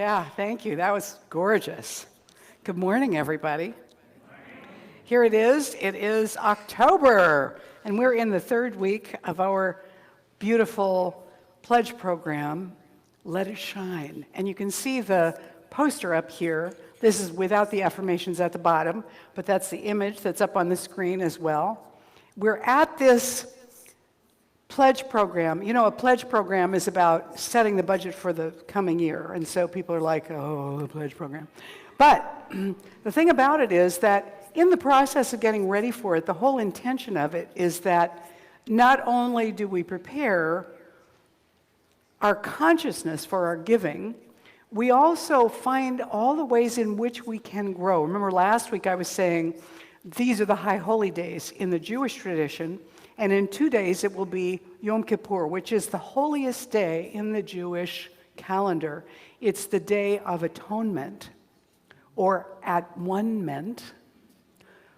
Yeah, thank you. That was gorgeous. Good morning, everybody. Here it is. It is October, and we're in the third week of our beautiful pledge program, Let It Shine. And you can see the poster up here. This is without the affirmations at the bottom, but that's the image that's up on the screen as well. We're at this pledge program. You know, a pledge program is about setting the budget for the coming year, and so people are like, oh, the pledge program. But the thing about it is that in the process of getting ready for it, the whole intention of it is that not only do we prepare our consciousness for our giving, we also find all the ways in which we can grow. Remember last week I was saying these are the high holy days in the Jewish tradition, and in 2 days it will be Yom Kippur, which is the holiest day in the Jewish calendar. It's the Day of Atonement, or at-one-ment,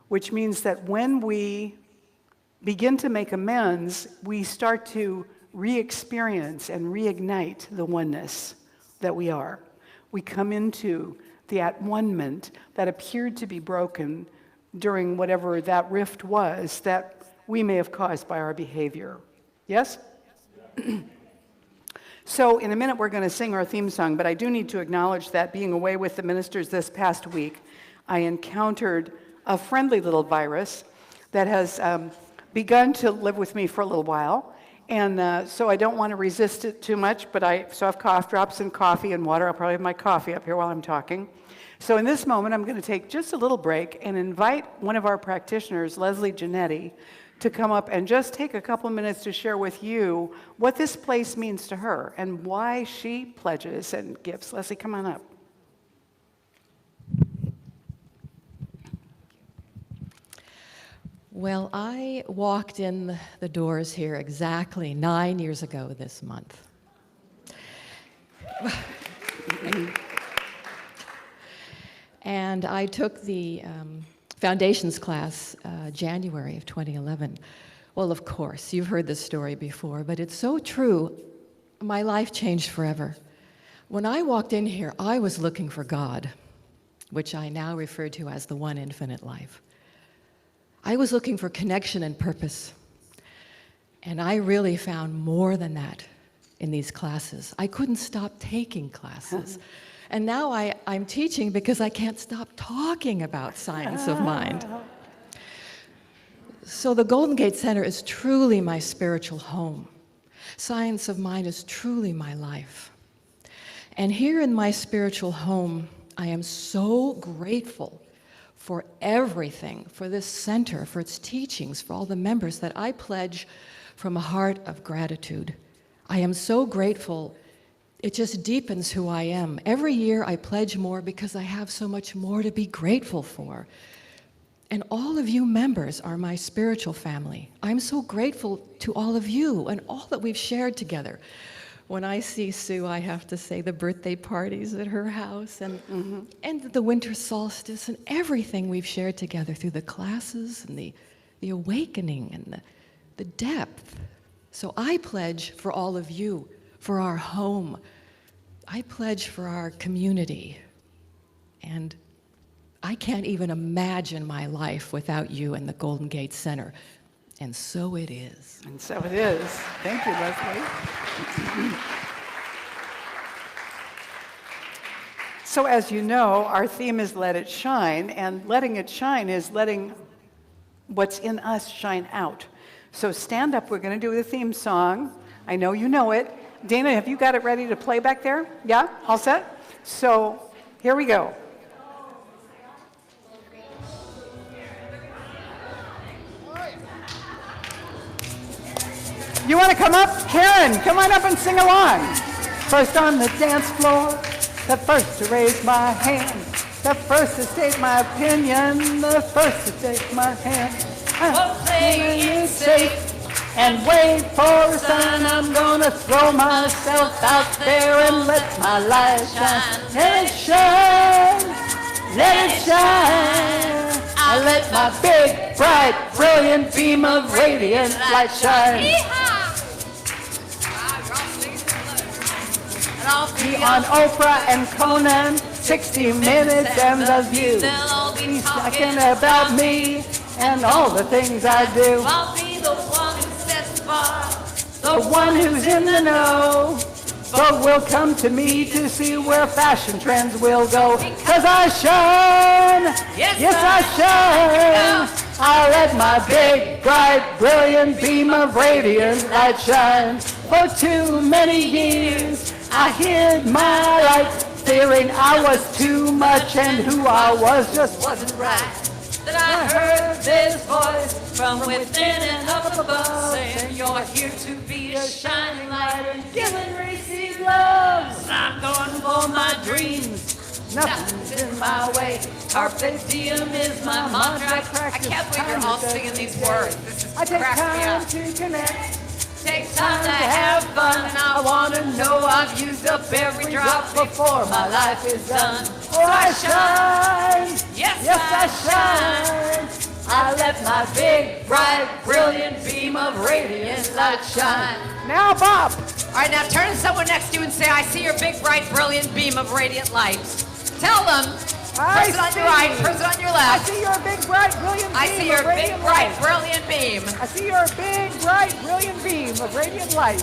which means that when we begin to make amends, we start to re-experience and reignite the oneness that we are. We come into the at-one-ment that appeared to be broken during whatever that rift was that we may have caused by our behavior. Yes? So in a minute we're going to sing our theme song, but I do need to acknowledge that being away with the ministers this past week, I encountered a friendly little virus that has begun to live with me for a little while. And so I don't want to resist it too much, but I have cough drops and coffee and water. I'll probably have my coffee up here while I'm talking. So in this moment, I'm going to take just a little break and invite one of our practitioners, Leslie Giannetti, to come up and just take a couple minutes to share with you what this place means to her and why she pledges and gives. Leslie, come on up. Well, I walked in the doors here exactly 9 years ago this month. And I took the foundations class January of 2011. Well, of course, you've heard this story before, but it's so true. My life changed forever. When I walked in here, I was looking for God, which I now refer to as the one infinite life. I was looking for connection and purpose, and I really found more than that in these classes. I couldn't stop taking classes, and now I'm teaching because I can't stop talking about science of mind. So the Golden Gate Center is truly my spiritual home. Science of mind is truly my life. And here in my spiritual home, I am so grateful for everything, for this center, for its teachings, for all the members, that I pledge from a heart of gratitude. I am so grateful. It just deepens who I am. Every year I pledge more because I have so much more to be grateful for. And all of you members are my spiritual family. I'm so grateful to all of you and all that we've shared together. When I see Sue, I have to say the birthday parties at her house and the winter solstice and everything we've shared together through the classes and the awakening and the depth. So I pledge for all of you, for our home. I pledge for our community. And I can't even imagine my life without you and the Golden Gate Center. And so it is. And so it is. Thank you, Leslie. So as you know, our theme is Let It Shine, and letting it shine is letting what's in us shine out. So stand up, we're going to do the theme song. I know you know it. Dana, have you got it ready to play back there? Yeah? All set? So here we go. You want to come up? Karen, come on up and sing along. First on the dance floor, the first to raise my hand, the first to state my opinion, the first to take my hand. I'm playing it safe and wait for the sun. I'm gonna throw myself out there and let my light shine. Let it shine, let it shine. I let my big, bright, brilliant beam of radiant light shine. And I'll Be on Oprah and Conan, 60 Minutes and The View. They'll all be Talking about me and all the things I do. I'll be the one who sets the bar. The one who's in the know. But will come to me to see where fashion trends will go. 'Cause I shine, yes I shine. I let my big, bright, brilliant beam of radiant light shine. For too many years I hid my light, fearing I was too much and who I was just wasn't right. Then I heard this voice from within and up above, saying, you're here to be a shining light and give and receive love. So I'm going for my dreams. Nothing's in my way. Carpe diem is my mantra. I can't believe you're all singing these words. This is I take cracking me time up. to connect. Take time to have fun, and I want to know I've used up every drop before my life is done. Oh, I shine. Yes, I shine. I let my big, bright, brilliant beam of radiant light shine. Now, Bob. All right, now turn to someone next to you and say, I see your big, bright, brilliant beam of radiant light. Tell them, person on your right, person on your I left. see your big, bright, brilliant beam I see your of big, radiant bright, light. brilliant beam. I see your big, bright, brilliant beam of radiant light.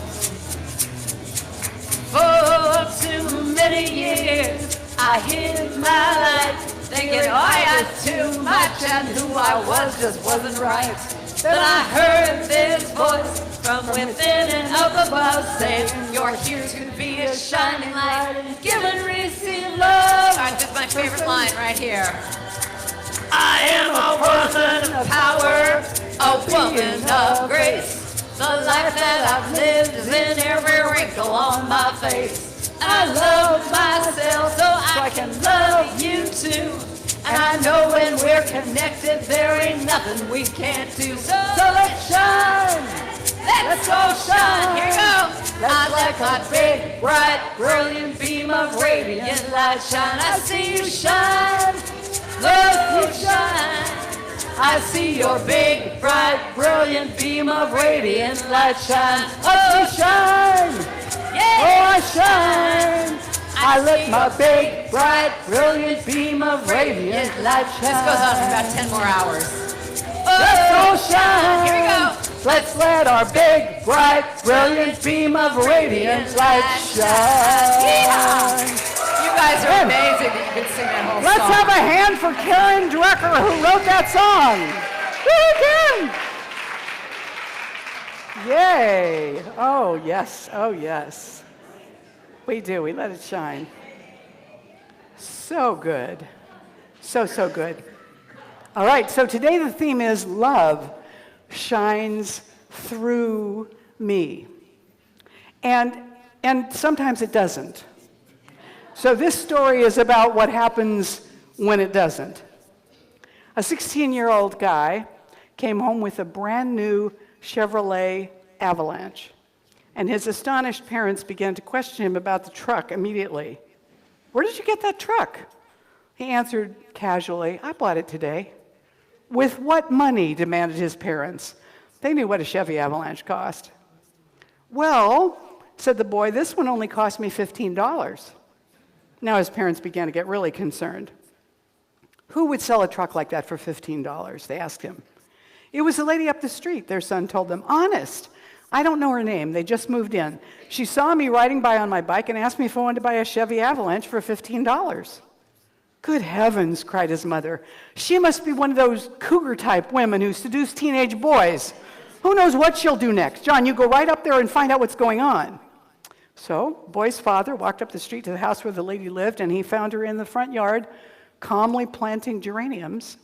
For too many years, I hid my light, thinking I had too much and who I was just wasn't right. Then I heard this voice from within and up above saying, you're here to be a shining light and give and receive love. All right, this is my favorite line right here. I am a woman of power, a woman of grace. The life that I've lived is in every wrinkle on my face. I love myself so I can love you too. And I know when we're connected, there ain't nothing we can't do. So let's shine. Let's go shine. Here you go. I let my big, bright, brilliant beam of radiant light shine. I see you shine. Look, you shine. I see your big, bright, brilliant beam of radiant light shine. Oh, shine. Yeah. Oh, I shine. I let my big, bright, brilliant beam of radiant light shine. This goes on for about 10 more hours. Let's all shine. Here we go. Let's let our big, bright, brilliant beam of radiant light shine. Yeehaw. You guys are amazing that you can sing that whole Let's song. have a hand for Karen Drucker, who wrote that song. Woo, Karen! Yay. Oh, yes. Oh, yes. We do. We let it shine. So good. So good. All right. So today the theme is love shines through me. And sometimes it doesn't. So this story is about what happens when it doesn't. A 16-year-old guy came home with a brand new Chevrolet Avalanche, and his astonished parents began to question him about the truck immediately. Where did you get that truck? He answered casually, I bought it today. With what money? Demanded his parents. They knew what a Chevy Avalanche cost. Well, said the boy, this one only cost me $15. Now his parents began to get really concerned. Who would sell a truck like that for $15? They asked him. It was a lady up the street, their son told them. Honest, I don't know her name. They just moved in. She saw me riding by on my bike and asked me if I wanted to buy a Chevy Avalanche for $15. Good heavens, cried his mother. She must be one of those cougar-type women who seduce teenage boys. Who knows what she'll do next? John, you go right up there and find out what's going on. So, boy's father walked up the street to the house where the lady lived, and he found her in the front yard, calmly planting geraniums.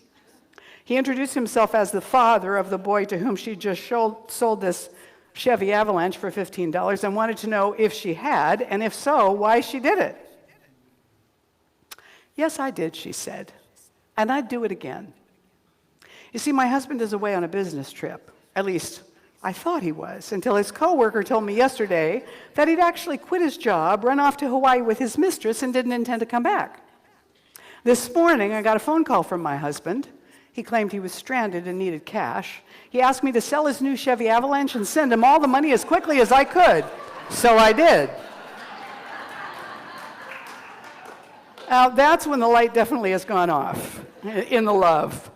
He introduced himself as the father of the boy to whom she just sold this Chevy Avalanche for $15 and wanted to know if she had, and if so, why she did it. Yes, I did, she said, and I'd do it again. You see, my husband is away on a business trip. At least, I thought he was, until his coworker told me yesterday that he'd actually quit his job, run off to Hawaii with his mistress, and didn't intend to come back. This morning, I got a phone call from my husband. He claimed he was stranded and needed cash. He asked me to sell his new Chevy Avalanche and send him all the money as quickly as I could. So I did. That's when the light definitely has gone off in the love.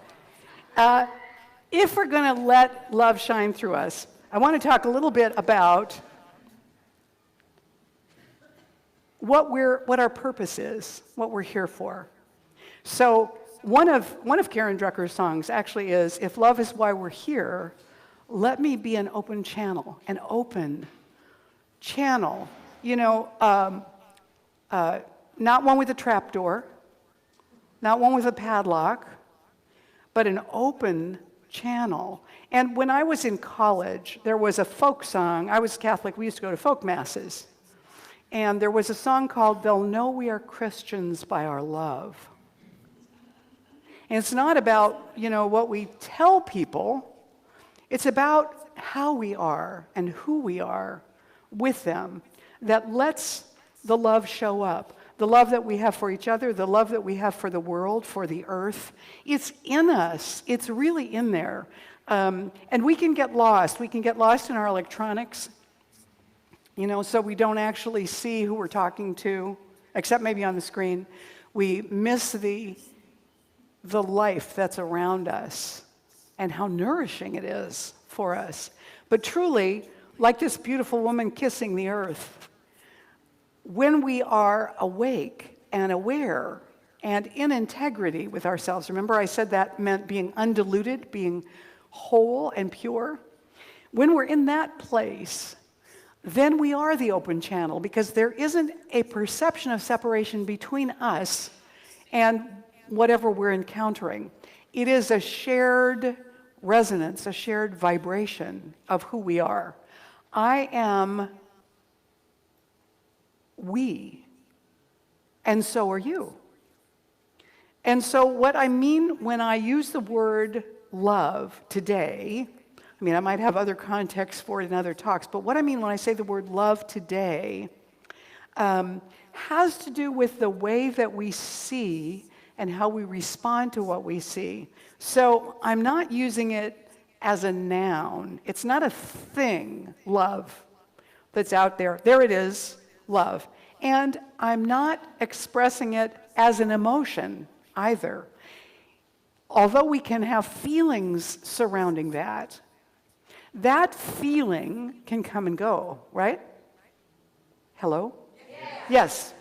If we're going to let love shine through us, I want to talk a little bit about what our purpose is, what we're here for. So one of Karen Drucker's songs actually is, "If love is why we're here, let me be an open channel." An open channel. You know, not one with a trapdoor, not one with a padlock, but an open channel. And when I was in college, there was a folk song. I was Catholic. We used to go to folk masses. And there was a song called "They'll Know We Are Christians by Our Love." And it's not about, what we tell people. It's about how we are and who we are with them that lets the love show up. The love that we have for each other, the love that we have for the world, for the earth. It's in us. It's really in there. And we can get lost. We can get lost in our electronics, so we don't actually see who we're talking to, except maybe on the screen. We miss the life that's around us and how nourishing it is for us. But truly, like this beautiful woman kissing the earth, when we are awake and aware and in integrity with ourselves, remember I said that meant being undiluted, being whole and pure. When we're in that place, then we are the open channel, because there isn't a perception of separation between us and whatever we're encountering. It is a shared resonance, a shared vibration of who we are. I am we, and so are you. And so what I mean when I use the word love today, I might have other contexts for it in other talks, but what I mean when I say the word love today has to do with the way that we see and how we respond to what we see. So I'm not using it as a noun. It's not a thing, love, that's out there. There it is, love. And I'm not expressing it as an emotion either. Although we can have feelings surrounding that, that feeling can come and go, right? Hello? Yes.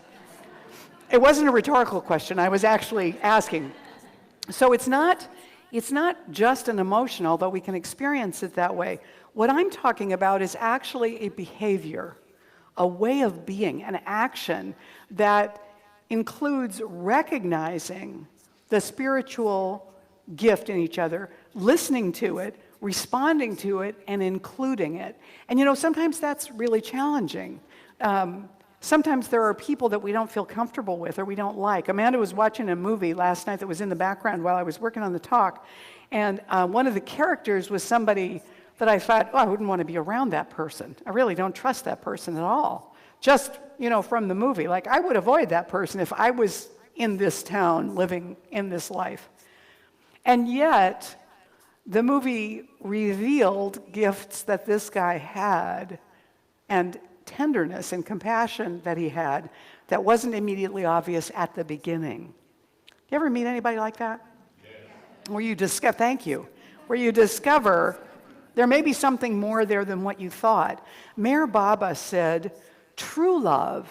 It wasn't a rhetorical question. I was actually asking. So it's not just an emotion, although we can experience it that way. What I'm talking about is actually a behavior, a way of being, an action that includes recognizing the spiritual gift in each other, listening to it, responding to it, and including it. And sometimes that's really challenging. Sometimes there are people that we don't feel comfortable with or we don't like. Amanda was watching a movie last night that was in the background while I was working on the talk, and one of the characters was somebody that I thought, I wouldn't want to be around that person. I really don't trust that person at all. Just, from the movie. Like, I would avoid that person if I was in this town living in this life. And yet, the movie revealed gifts that this guy had and tenderness and compassion that he had that wasn't immediately obvious at the beginning. You ever meet anybody like that? Yeah. Where you discover, thank you, where you discover there may be something more there than what you thought. Mayor Baba said, "True love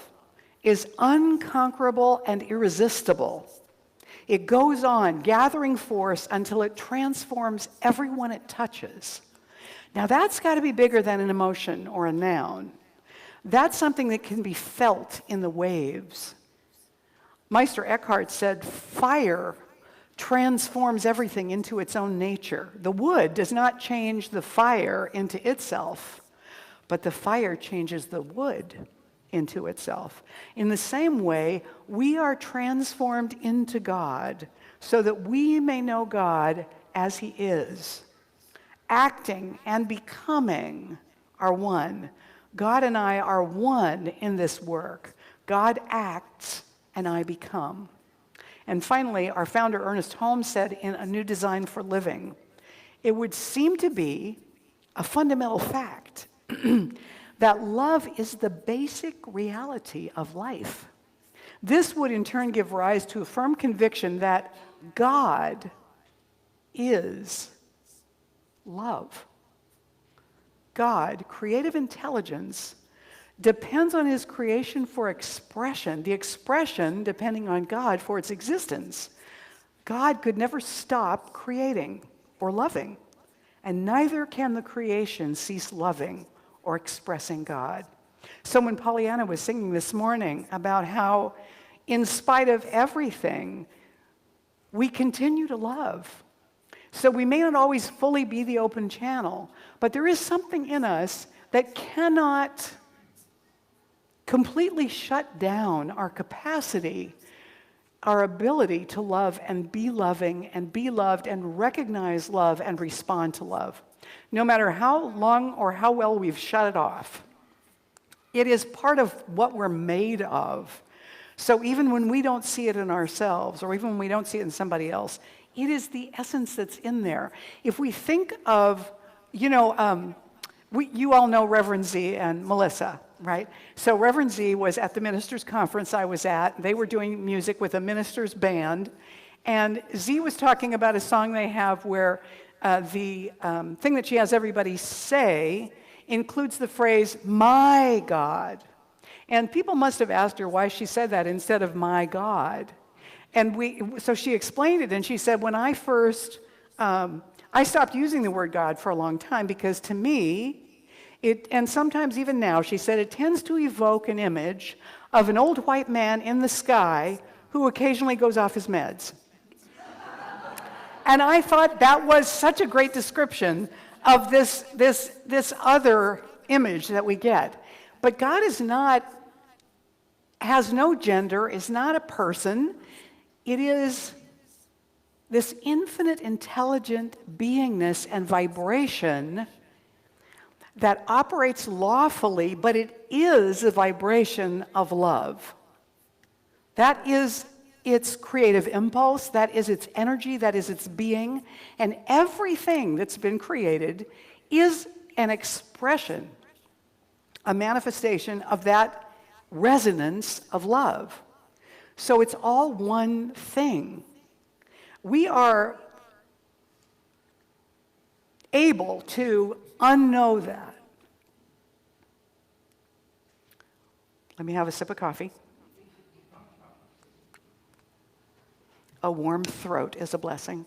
is unconquerable and irresistible. It goes on, gathering force until it transforms everyone it touches." Now that's got to be bigger than an emotion or a noun. That's something that can be felt in the waves. Meister Eckhart said, "Fire transforms everything into its own nature. The wood does not change the fire into itself, but the fire changes the wood into itself." In the same way, we are transformed into God so that we may know God as He is. Acting and becoming are one. God and I are one in this work. God acts and I become. And finally, our founder, Ernest Holmes, said in A New Design for Living, it would seem to be a fundamental fact that love is the basic reality of life. This would in turn give rise to a firm conviction that God is love. God, creative intelligence, depends on his creation for expression, the expression depending on God for its existence. God could never stop creating or loving, and neither can the creation cease loving or expressing God. So when Pollyanna was singing this morning about how, in spite of everything, we continue to love. So we may not always fully be the open channel, but there is something in us that cannot completely shut down our capacity, our ability to love and be loving and be loved and recognize love and respond to love. No matter how long or how well we've shut it off, it is part of what we're made of. So even when we don't see it in ourselves, or even when we don't see it in somebody else, it is the essence that's in there. If we think of, you all know Reverend Z and Melissa, right? So Reverend Z was at the ministers' conference I was at. They were doing music with a minister's band. And Z was talking about a song they have where the thing that she has everybody say includes the phrase, my God. And people must have asked her why she said that instead of my God. And so she explained it, and she said, when I first, I stopped using the word God for a long time because to me, and sometimes even now, she said, it tends to evoke an image of an old white man in the sky who occasionally goes off his meds. And I thought that was such a great description of this other image that we get. But God has no gender, is not a person. It is this infinite intelligent beingness and vibration that operates lawfully, but it is a vibration of love. That is its creative impulse, that is its energy, that is its being, and everything that's been created is an expression, a manifestation of that resonance of love. So it's all one thing. We are able to unknow that. Let me have a sip of coffee. A warm throat is a blessing.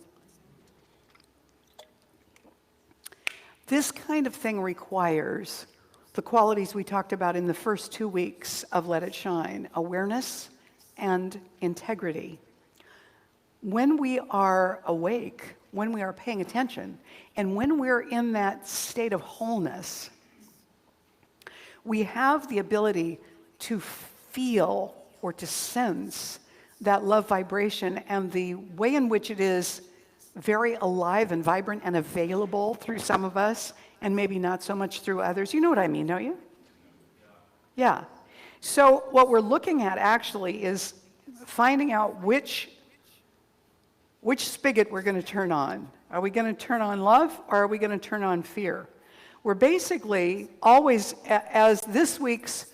This kind of thing requires the qualities we talked about in the first 2 weeks of Let It Shine: awareness and integrity. When we are awake, when we are paying attention, and when we're in that state of wholeness, we have the ability to feel or to sense that love vibration and the way in which it is very alive and vibrant and available through some of us and maybe not so much through others. You know what I mean, don't you? Yeah. So what we're looking at actually is finding out which spigot we're going to turn on. Are we going to turn on love or are we going to turn on fear? We're basically always, as this week's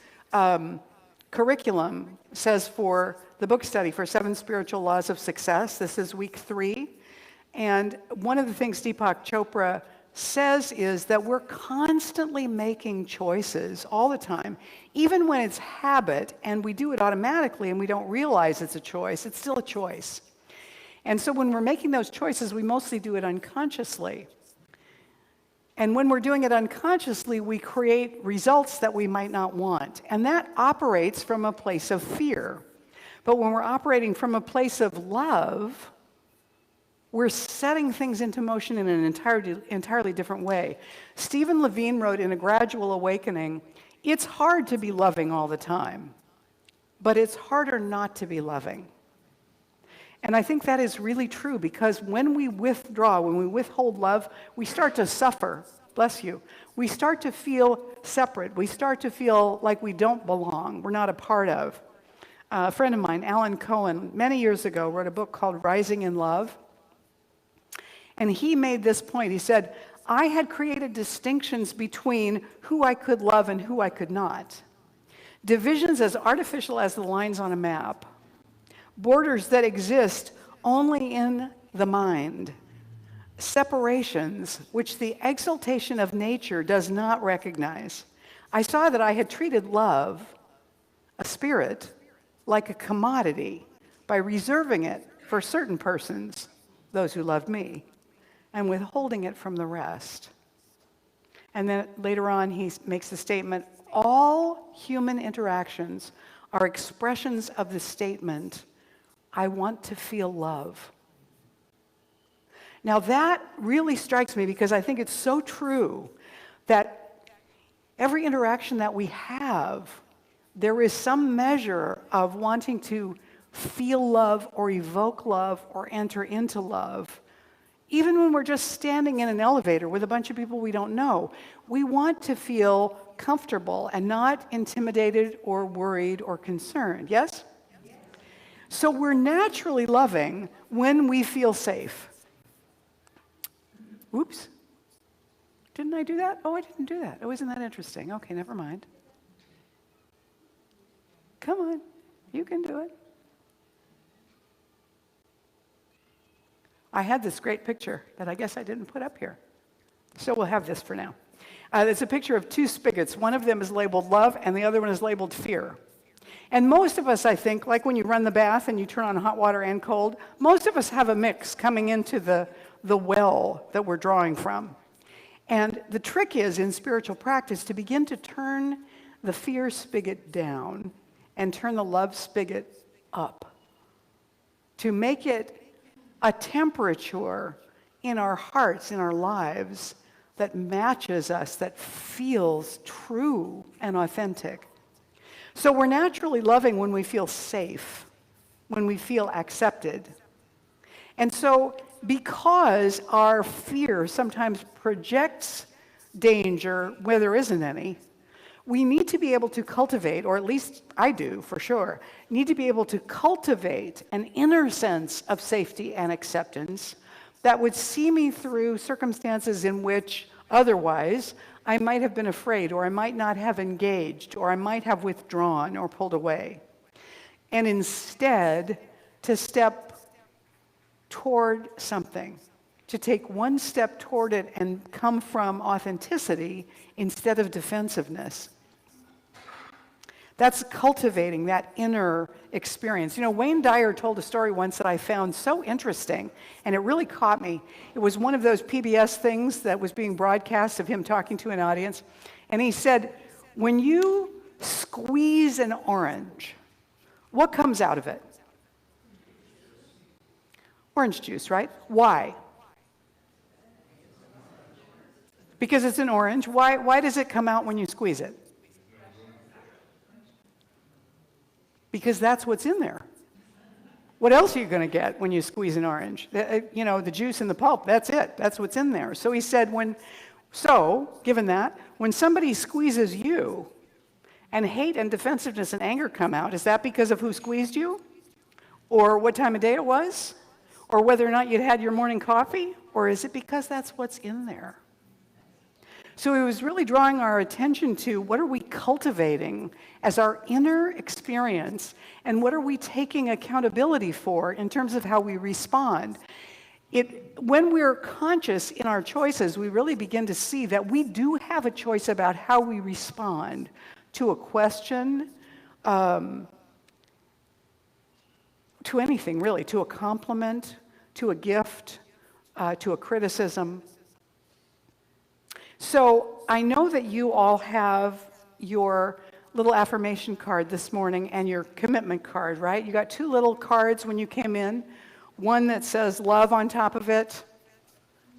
curriculum says for the book study for 7 Spiritual Laws of Success, this is week 3. And one of the things Deepak Chopra says is that we're constantly making choices all the time, even when it's habit and we do it automatically and we don't realize it's a choice, it's still a choice. And so when we're making those choices, we mostly do it unconsciously. And when we're doing it unconsciously, we create results that we might not want. And that operates from a place of fear. But when we're operating from a place of love, we're setting things into motion in an entirely different way. Stephen Levine wrote in A Gradual Awakening, it's hard to be loving all the time, but it's harder not to be loving. And I think that is really true because when we withdraw, when we withhold love, we start to suffer. Bless you. We start to feel separate. We start to feel like we don't belong. We're not a part of. A friend of mine, Alan Cohen, many years ago wrote a book called Rising in Love. And he made this point. He said, I had created distinctions between who I could love and who I could not. divisions as artificial as the lines on a map, borders that exist only in the mind, separations which the exaltation of nature does not recognize. I saw that I had treated love, a spirit, like a commodity by reserving it for certain persons, those who loved me, and withholding it from the rest. And then later on, he makes the statement, all human interactions are expressions of the statement, I want to feel love. Now that really strikes me because I think it's so true that every interaction that we have, there is some measure of wanting to feel love or evoke love or enter into love. Even when we're just standing in an elevator with a bunch of people we don't know, we want to feel comfortable and not intimidated or worried or concerned, yes? So we're naturally loving when we feel safe. Oops. Didn't I do that? Oh, I didn't do that. Oh, isn't that interesting? Okay, never mind. Come on, you can do it. I had this great picture that I guess I didn't put up here. So we'll have this for now. It's a picture of two spigots. One of them is labeled love, and the other one is labeled fear. And most of us, I think, like when you run the bath and you turn on hot water and cold, most of us have a mix coming into the well that we're drawing from. And the trick is, in spiritual practice, to begin to turn the fear spigot down and turn the love spigot up, to make it a temperature in our hearts, in our lives, that matches us, that feels true and authentic. So we're naturally loving when we feel safe, when we feel accepted. And so because our fear sometimes projects danger where there isn't any, we need to be able to cultivate, or at least I do for sure, need to be able to cultivate an inner sense of safety and acceptance that would see me through circumstances in which otherwise I might have been afraid, or I might not have engaged, or I might have withdrawn or pulled away. And instead, to step toward something, to take one step toward it and come from authenticity instead of defensiveness. That's cultivating that inner experience. You know, Wayne Dyer told a story once that I found so interesting, and it really caught me. It was one of those PBS things that was being broadcast of him talking to an audience, and he said, when you squeeze an orange, what comes out of it? Orange juice, right? Why? Because it's an orange. Why does it come out when you squeeze it? Because that's what's in there. What else are you going to get when you squeeze an orange? You know, the juice and the pulp, that's it. That's what's in there. So he said, given that, when somebody squeezes you and hate and defensiveness and anger come out, is that because of who squeezed you? Or what time of day it was? Or whether or not you'd had your morning coffee? Or is it because that's what's in there? So he was really drawing our attention to what are we cultivating as our inner experience, and what are we taking accountability for in terms of how we respond. When we're conscious in our choices, we really begin to see that we do have a choice about how we respond to a question, to anything really, to a compliment, to a gift, to a criticism. So I know that you all have your little affirmation card this morning and your commitment card, right? You got two little cards when you came in, one that says love on top of it,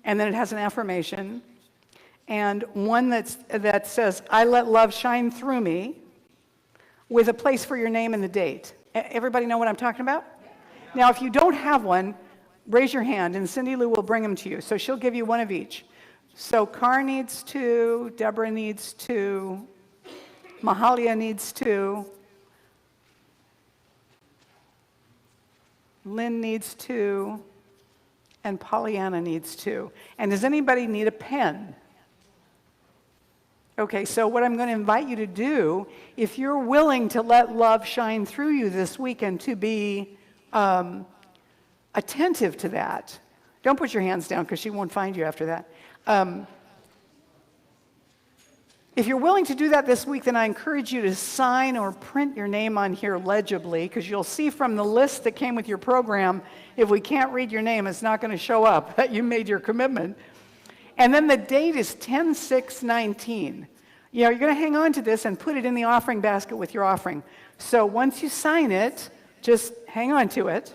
and then it has an affirmation, and one that says, I let love shine through me, with a place for your name and the date. Everybody know what I'm talking about? Now, if you don't have one, raise your hand, and Cindy Lou will bring them to you. So she'll give you one of each. So Carr needs two, Deborah needs two, Mahalia needs two, Lynn needs two, and Pollyanna needs two. And does anybody need a pen? Okay, so what I'm going to invite you to do, if you're willing to let love shine through you this weekend, to be attentive to that. Don't put your hands down because she won't find you after that. If you're willing to do that this week, then I encourage you to sign or print your name on here legibly, because you'll see from the list that came with your program, if we can't read your name, it's not going to show up that you made your commitment. And then the date is 10/6/19. You know, you're going to hang on to this and put it in the offering basket with your offering. So once you sign it, just hang on to it.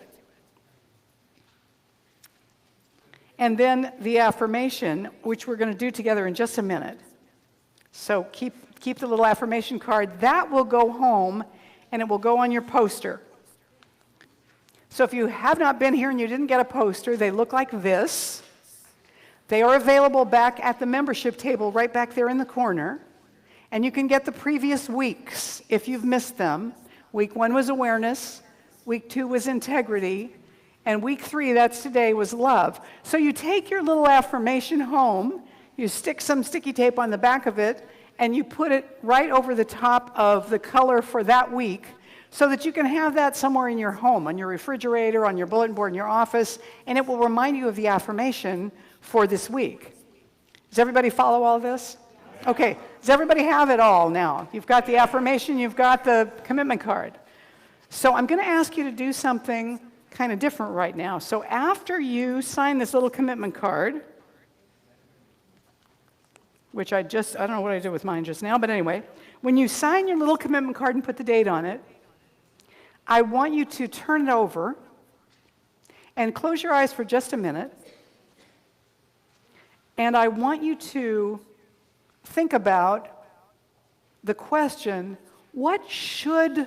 And then the affirmation, which we're going to do together in just a minute. So keep the little affirmation card. That will go home, and it will go on your poster. So if you have not been here and you didn't get a poster, they look like this. They are available back at the membership table right back there in the corner. And you can get the previous weeks if you've missed them. Week 1 was awareness. Week 2 was integrity. And week 3, that's today, was love. So you take your little affirmation home, you stick some sticky tape on the back of it, and you put it right over the top of the color for that week so that you can have that somewhere in your home, on your refrigerator, on your bulletin board in your office, and it will remind you of the affirmation for this week. Does everybody follow all this? Okay. Does everybody have it all now? You've got the affirmation, you've got the commitment card. So I'm going to ask you to do something kind of different right now. So after you sign this little commitment card, which I don't know what I did with mine just now, but anyway, when you sign your little commitment card and put the date on it, I want you to turn it over and close your eyes for just a minute. And I want you to think about the question, what should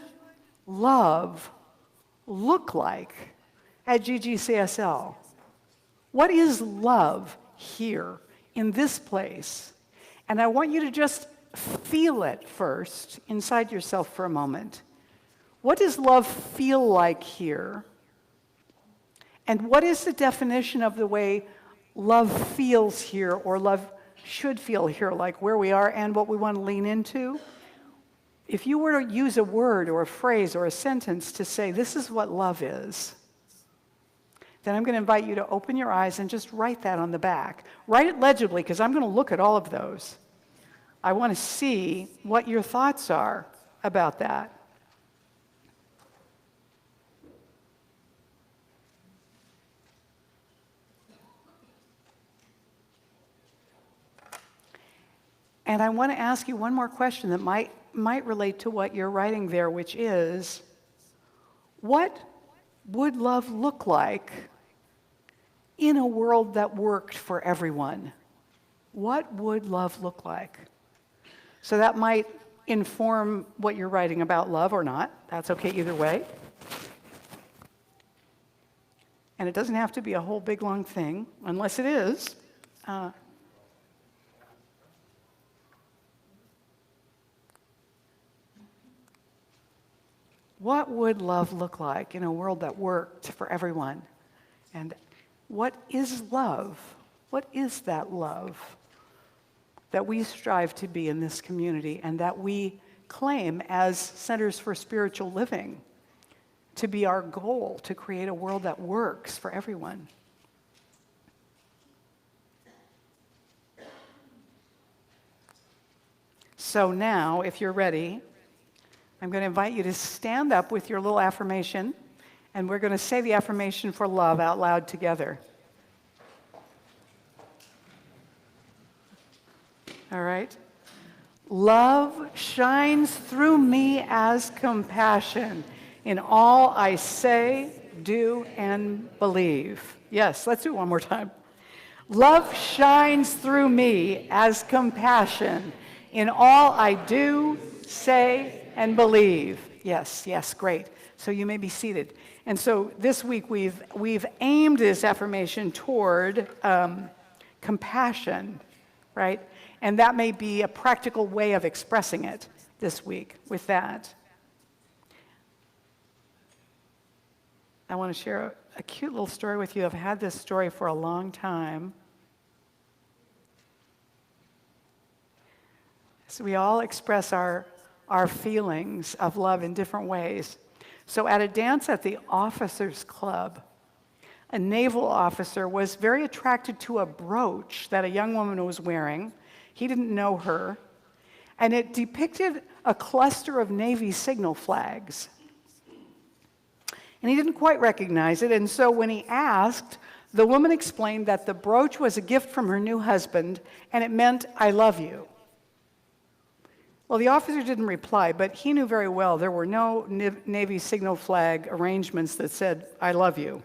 love look like at GGCSL? What is love here in this place? And I want you to just feel it first inside yourself for a moment. What does love feel like here? And what is the definition of the way love feels here, or love should feel here, like where we are and what we want to lean into? If you were to use a word or a phrase or a sentence to say, this is what love is, then I'm going to invite you to open your eyes and just write that on the back. Write it legibly, because I'm going to look at all of those. I want to see what your thoughts are about that. And I want to ask you one more question that might relate to what you're writing there, which is, what would love look like in a world that worked for everyone? What would love look like? So that might inform what you're writing about love or not. That's okay either way. And it doesn't have to be a whole big long thing, unless it is. What would love look like in a world that worked for everyone? And what is love? What is that love that we strive to be in this community and that we claim as Centers for Spiritual Living to be our goal, to create a world that works for everyone? So now, if you're ready, I'm going to invite you to stand up with your little affirmation, and we're going to say the affirmation for love out loud together. All right? Love shines through me as compassion in all I say, do, and believe. Yes, let's do it one more time. Love shines through me as compassion in all I do, say, and believe. Yes, yes, great. So you may be seated. And so this week we've aimed this affirmation toward compassion, right? And that may be a practical way of expressing it this week with that. I want to share a cute little story with you. I've had this story for a long time. So we all express our feelings of love in different ways. So at a dance at the officers' club, a naval officer was very attracted to a brooch that a young woman was wearing. He didn't know her, and it depicted a cluster of Navy signal flags. And he didn't quite recognize it, and so when he asked, the woman explained that the brooch was a gift from her new husband, and it meant, "I love you." Well, the officer didn't reply, but he knew very well there were no Navy signal flag arrangements that said, "I love you."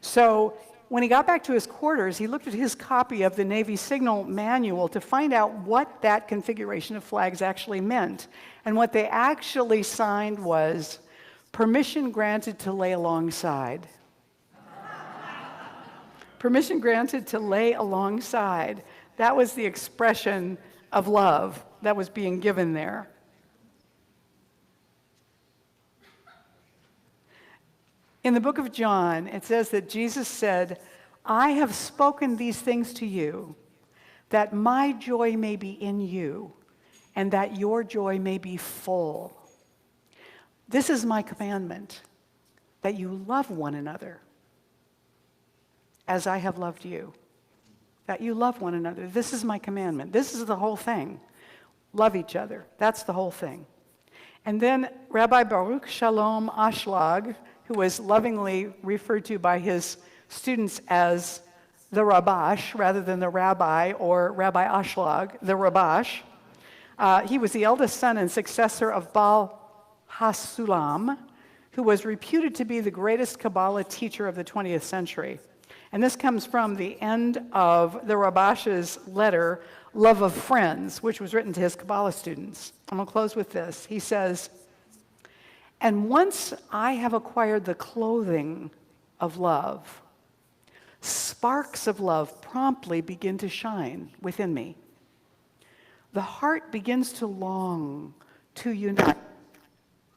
So when he got back to his quarters, he looked at his copy of the Navy signal manual to find out what that configuration of flags actually meant. And what they actually signed was, "Permission granted to lay alongside." Permission granted to lay alongside. That was the expression of love that was being given there. In the book of John, it says that Jesus said, "I have spoken these things to you, that my joy may be in you, and that your joy may be full. This is my commandment, that you love one another as I have loved you." That you love one another. This is my commandment. This is the whole thing. Love each other. That's the whole thing. And then Rabbi Baruch Shalom Ashlag, who was lovingly referred to by his students as the Rabash rather than the rabbi, or Rabbi Ashlag, the Rabash. He was the eldest son and successor of Baal HaSulam, who was reputed to be the greatest Kabbalah teacher of the 20th century. And this comes from the end of the Rabash's letter, Love of Friends, which was written to his Kabbalah students. I'm going to close with this. He says, "And once I have acquired the clothing of love, sparks of love promptly begin to shine within me. The heart begins to long to unite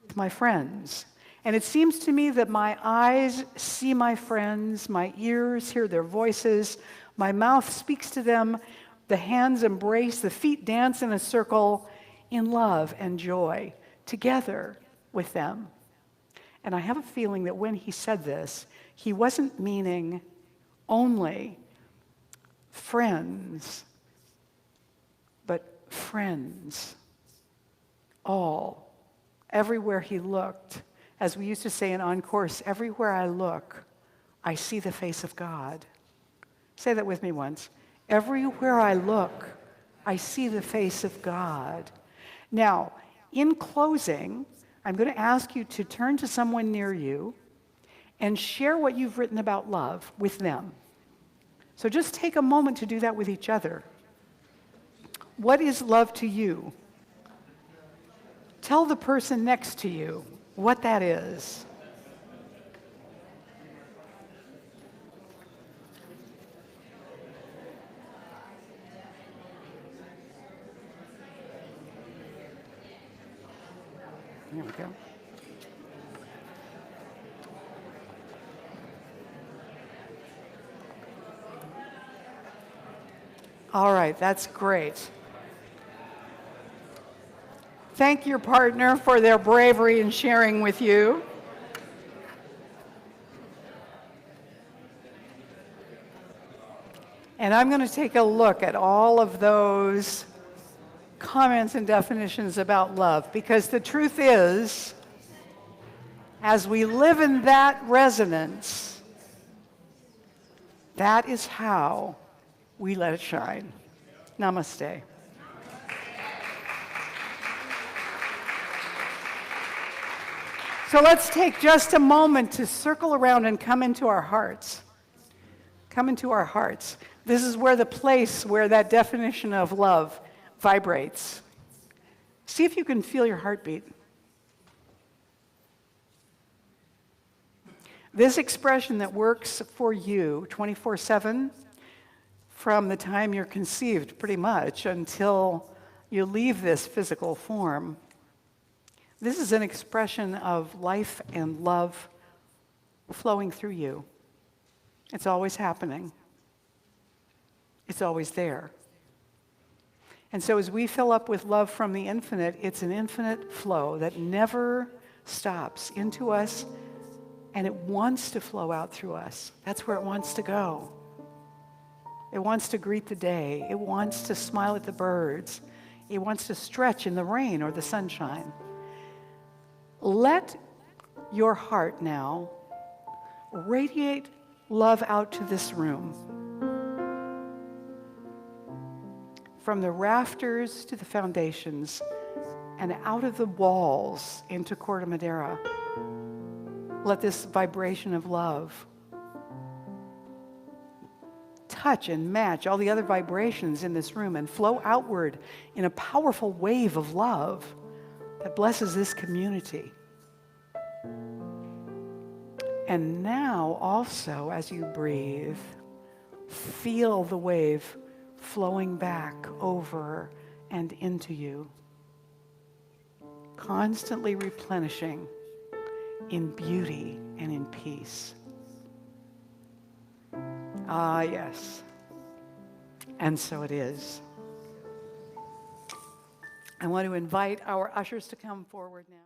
with my friends. And it seems to me that my eyes see my friends, my ears hear their voices, my mouth speaks to them, the hands embrace, the feet dance in a circle in love and joy together with them." And I have a feeling that when he said this, he wasn't meaning only friends, but friends, all, everywhere he looked. As we used to say in Encourse, everywhere I look, I see the face of God. Say that with me once. Everywhere I look, I see the face of God. Now, in closing, I'm going to ask you to turn to someone near you and share what you've written about love with them. So just take a moment to do that with each other. What is love to you? Tell the person next to you what that is. Here we go. All right, that's great. Thank your partner for their bravery in sharing with you. And I'm going to take a look at all of those comments and definitions about love, because the truth is, as we live in that resonance, that is how we let it shine. Namaste. So let's take just a moment to circle around and come into our hearts. Come into our hearts. This is where the place where that definition of love vibrates. See if you can feel your heartbeat. This expression that works for you 24/7 from the time you're conceived pretty much until you leave this physical form. This is an expression of life and love flowing through you. It's always happening. It's always there. And so as we fill up with love from the infinite, it's an infinite flow that never stops into us, and it wants to flow out through us. That's where it wants to go. It wants to greet the day. It wants to smile at the birds. It wants to stretch in the rain or the sunshine. Let your heart now radiate love out to this room. From the rafters to the foundations and out of the walls into Corte Madera. Let this vibration of love touch and match all the other vibrations in this room and flow outward in a powerful wave of love that blesses this community. And now also, as you breathe, feel the wave flowing back over and into you, constantly replenishing in beauty and in peace. Ah, yes. And so it is. I want to invite our ushers to come forward now.